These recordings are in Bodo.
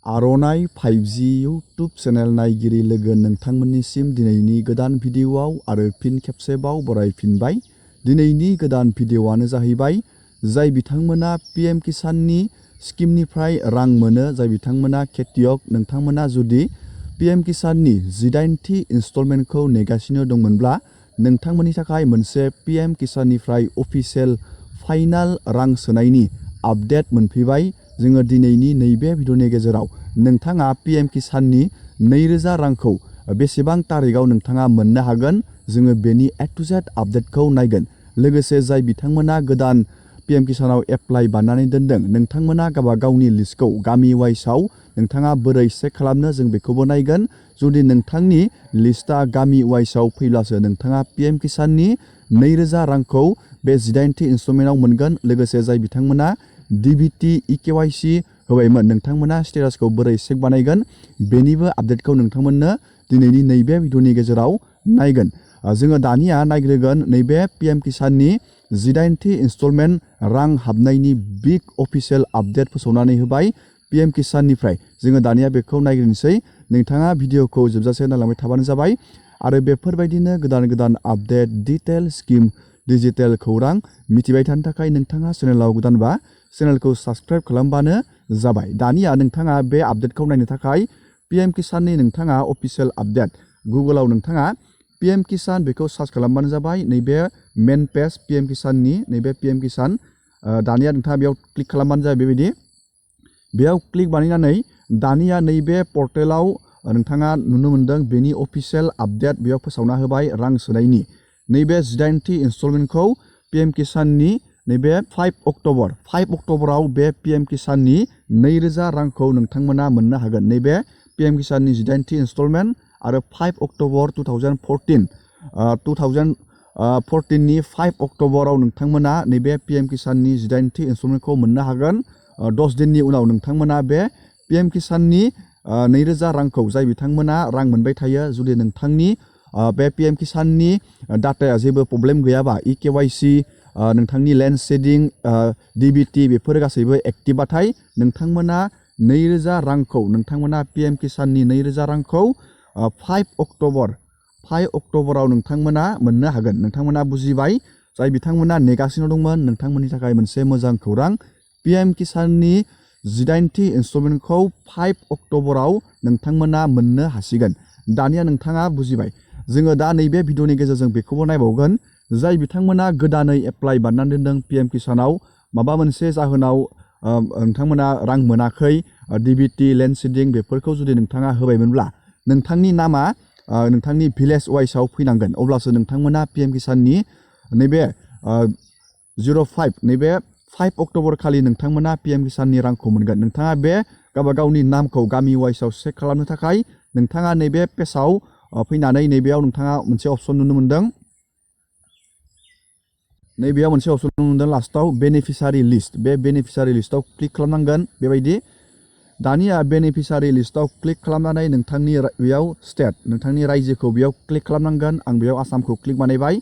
आर'नाइ 5G YouTube चेनेल नायगिरि लोगो नोंथांमोननिसिम दिनैनि गोदान भिडिअआव आरो फिन खेबसेबाव बरायफिनबाय। दिनैनि गोदान भिडिअआनो जाहैबाय जाय बिथांमोना PM किसाननि स्किमनिफ्राय रां मोनो, जाय बिथांमोना खेतियक, नोंथांमोना जुदि PM किसाननि 18थि इनस्टलमेन्टखौ नेगासिनो दंमोनब्ला नोंथांमोननि थाखाय मोनसे PM किसाननिफ्राय अफिसियेल फाइनाल रां सोनायनि आपडेट मोनफैबाय। जोङो दिनैनि नैबे भिडिअनि गेजेराव नोंथाङा PM किसाननि 2000 रांखौ बेसेबां तारिखआव नोंथाङा मोननो हागोन, जोङो बेनि A to Z आपडेटखौ नायगोन। लोगोसे जाय बिथांमोना गोदान PM किसानाव एप्लाइ बानायनानै दोनदों, नोंथांमोना गावबा गावनि लिस्टखौ गामि वाइसआव नोंथाङा बोरै चेक खालामनो जों बेखौबो नायगोन। जुदि नोंथांनि लिस्टआ गामि वाइसआव फैब्लासो नोंथाङा PM किसाननि 2000 रांखौ बे 18थि इनस्टलमेन्टआव मोनगोन। लोगोसे जाय बिथांमोना DBT EKYC होबायमोन, नोंथांमोना स्टेटासखौ बोरै चेक बानायगोन बेनिबो आपडेटखौ नोंथांमोननो दिनैनि नैबे भिडिअनि गेजेराव नायगोन। जोङो दानिया नायग्रोगोन नैबे PM किसाननि 18थि इनस्टलमेन्ट रां हाबनायनि बिग अफिसियेल आपडेट फोसावनानै होबाय PM किसाननिफ्राय। जोङो दानिया बेखौ नायग्रोनोसै। नोंथाङा भिडिअखौ जोबजासे नायलांबाय थाबानो जाबाय आरो बेफोरबायदिनो गोदान गोदान आपडेट, डिटेल स्किम, डिजिटेल खौरां मिथिबाय थानो थाखाय नोंथाङा चेनेलाव गोदानबा चेनेलखौ साबस्क्राइब खालामबानो जाबाय। दानिया नोंथाङा बे आपडेटखौ नायनो थाखाय PM किसाननि नोंथाङा अफिसियेल आपडेट गुगोलाव नोंथाङा PM किसान बेखौ सार्च खालामबानो जाबाय। नैबे मेन पेज PM किसाननि नैबे PM किसान, दानिया नोंथाङा बेयाव क्लिक खालामबानो जाबाय। बेबायदि बेयाव क्लिक बानायनानै दानिया नैबे पर्टेलाव नोंथाङा नुनो मोनदों बेनि अफिसियेल आपडेट बेयाव फोसावना होबाय रां सोनायनि। नैबे 18थि इनस्टलमेन्टखौ PM किसाननि नैबे 5 अक्ट'बराव बे PM किसाननि 2000 रांखौ नोंथांमोना मोननो हागोन। नैबे PM किसाननि 18थि इनस्टलमेन्ट आरो 5 अक्ट'बर 2014नि 5 अक्ट'बराव नोंथांमोना नैबे PM किसाननि 18थि इनस्टलमेन्टखौ मोननो हागोन। 10 दिननि उनाव नोंथांमोना बे PM किसाननि 2000 रांखौ जाय बिथांमोना रां मोनबाय थायो, जुदि नोंथांनि बे PM किसाननि डाटाया जेबो प्रब्लेम गैयाबा, EKYC, नोंथांनि लेन्ड शेडिं, DBT बेफोर गासैबो एक्टिभबाथाय नोंथांमोना 2000 रांखौ नोंथांमोना PM किसाननि 2000 रांखौ 5 अक्ट'बराव नोंथांमोना मोननो हागोन। नोंथांमोना बुजिबाय। जाय बिथांमोना नेगासिनो दंमोन, नोंथांमोननि थाखाय मोनसे मोजां खौरां। PM किसाननि 18थि इनस्टलमेन्टखौ 5 अक्ट'बराव नोंथांमोना मोननो हासिगोन। दानिया नोंथाङा बुजिबाय। जोङो दा नैबे भिडिअनि गेजेरजों बेखौबो नायबावगोन जाय बिथांमोना गोदानै एप्लाइ बानायनानै दोनदों PM किसानाव, माबा मोनसे जाहोनाव नोंथांमोना रां मोनाखै, DBT, लेन्ड शेडिं बेफोरखौ जुदि नोंथाङा होबायमोनब्ला नोंथांनि नामा नोंथांनि भिलेज वाइसआव फैनांगोन। अब्लासो नोंथांमोना PM किसाननि नैबे 5 अक्ट'बर खालि नोंथांमोना PM किसाननि रांखौ मोनगोन। नोंथाङा बे गावबा गावनि नामखौ गामि वाइसआव चेक खालामनो थाखाय नोंथाङा नैबे पेजआव फैनानै नैबेयाव नोंथाङा मोनसे अपसन नुनो मोनदों। नैबेयाव मोनसे अपसन नुनो मोनदों लास्टआव बेनिफिसारि लिस्ट। बे बेनिफिसारि लिस्टआव क्लिक खालामनांगोन। बेबायदि दानिया बेनिफिसारि लिस्टआव क्लिक खालामनानै नोंथांनि बेयाव स्टेट, नोंथांनि रायजोखौ बेयाव क्लिक खालामनांगोन। आं बेयाव आसामखौ क्लिक बानायबाय।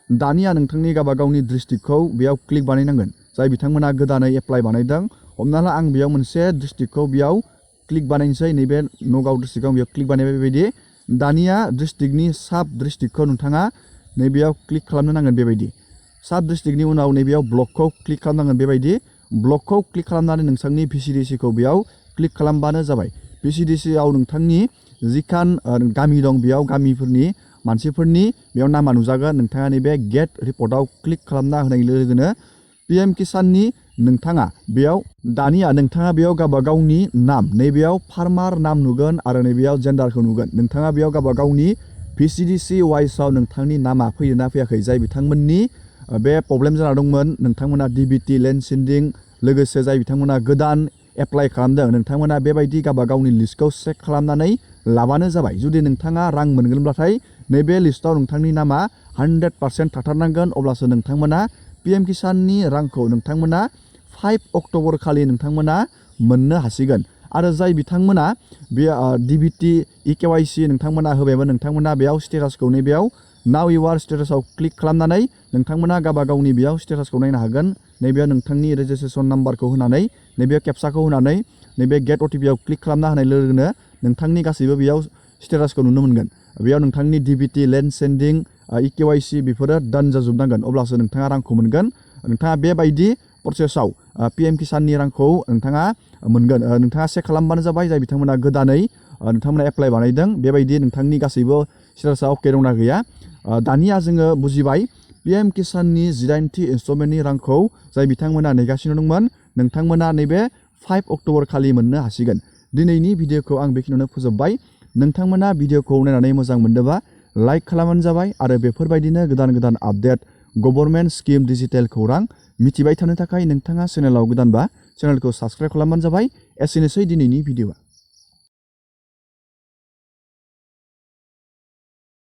दानिया नोंथांनि गावबा गावनि डिस्ट्रिक्टखौ बेयाव क्लिक बानायनांगोन। जाय बिथांमोना गोदानै एप्लाइ बानायदों, हमना ला आं बेयाव मोनसे डिस्ट्रिक्टखौ बेयाव क्लिक बानायनोसै। नैबे नगाव डिस्ट्रिक्टआव बेयाव क्लिक बानायबाय। बेबायदि दानिया डिस्ट्रिक्टनि साब डिस्ट्रिक्टखौ नोंथाङा नैबेयाव क्लिक खालामनो नांगोन। बेबायदि साब डिस्ट्रिक्टनि उनाव नैबेयाव ब्लकखौ क्लिक खालामनांगोन। बेबायदि ब्लकखौ क्लिक खालामनानै नोंथांनि VCDCखौ बेयाव क्लिक खालामबानो जाबाय। VCDCआव नोंथांनि जिखान गामि दं, बेयाव गामिफोरनि मानसिफोरनि बेयाव नामा नुजागोन। नोंथाङा नैबे गेट रिपर्टआव क्लिक खालामना होनाय लोगोनो PM किसाननि नोंथाङा बेयाव दानिया नोंथाङा बेयाव गावबा गावनि नाम, नैबेयाव फार्मार नाम नुगोन आरो नैबेयाव जेन्डारखौ नुगोन। नोंथाङा बेयाव गावबा गावनि VCDC वाइसआव नोंथांनि नामा फैयोना फैयाखै, जाय बिथांमोननि बे प्रब्लेम जाना दंमोन, नोंथांमोना DBT, लेन्ड शेडिं, लोगोसे जाय बिथांमोना गोदान एप्लाइ खालामदों, नोंथांमोना बेबायदि गावबा गावनि लिस्टखौ चेक खालामनानै लाबानो जाबाय। जुदि नोंथाङा रां मोनगोनब्लाथाय नैबे लिस्टआव नोंथांनि नामा 100% थाथारनांगोन। अब्लासो नोंथांमोना PM किसाननि रांखौ नोंथांमोना 5 अक्ट'बर खालि नोंथांमोना मोननो हासिगोन। आरो जाय बिथांमोना बे DBT, EKYC नोंथांमोना होबायमोन, नोंथांमोना बेयाव स्टेटासखौ नैबेयाव नाउ इउआर स्टेटासआव क्लिक खालामनानै नोंथांमोना गावबा गावनि बेयाव स्टेटासखौ नायनो हागोन। नैबेयाव नोंथांनि रेजिस्ट्रेसन नाम्बारखौ होनानै नैबेयाव केपसाखौ होनानै नैबे गेट अटिपि आव क्लिक खालामना होनाय लोगोनो नोंथांनि गासैबो बेयाव स्टेटासखौ नुनो मोनगोन। बेयाव नोंथांनि डिबिटि लेन्ड सेन्डिं इकेवाइसि बेफोरो डान जाजोबनांगोन अब्लासो नोंथाङा रांखौ मोनगोन। नोंथाङा बेबायदि प्रसेसआव पिएम किसाननि रांखौ नोंथाङा मोनगोन। नोंथाङा चेक खालामबानो जाबाय जाय बिथांमोना गोदानै नोंथांमोना एप्लाइ बानायदों बेबायदि नोंथांनि गासैबो स्टेटासआ अके दंना गैया। दानिया जोङो बुजिबाय पिएम किसाननि 8थि इनस्टलमेन्टनि रांखौ जाय बिथांमोना नेगासिनो दंमोन नोंथांमोना नैबे 5 अक्ट'बर खालि मोननो हासिगोन। दिनैनि भिडिअखौ आं बेखिनियावनो फोजोबबाय। नोंथांमोना भिडिअखौ नायनानै मोजां मोनदोंबा लाइक खालामबानो जाबाय आरो बेफोरबायदिनो गोदान गोदान आपडेट गभर्नमेन्ट स्किम डिजिटेल खौरां मिथिबाय थानो थाखाय नोंथाङा चेनेलाव गोदानबा चेनेलखौ साबस्क्राइब खालामबानो जाबाय। एसेनोसै दिनैनि भिडिअआ।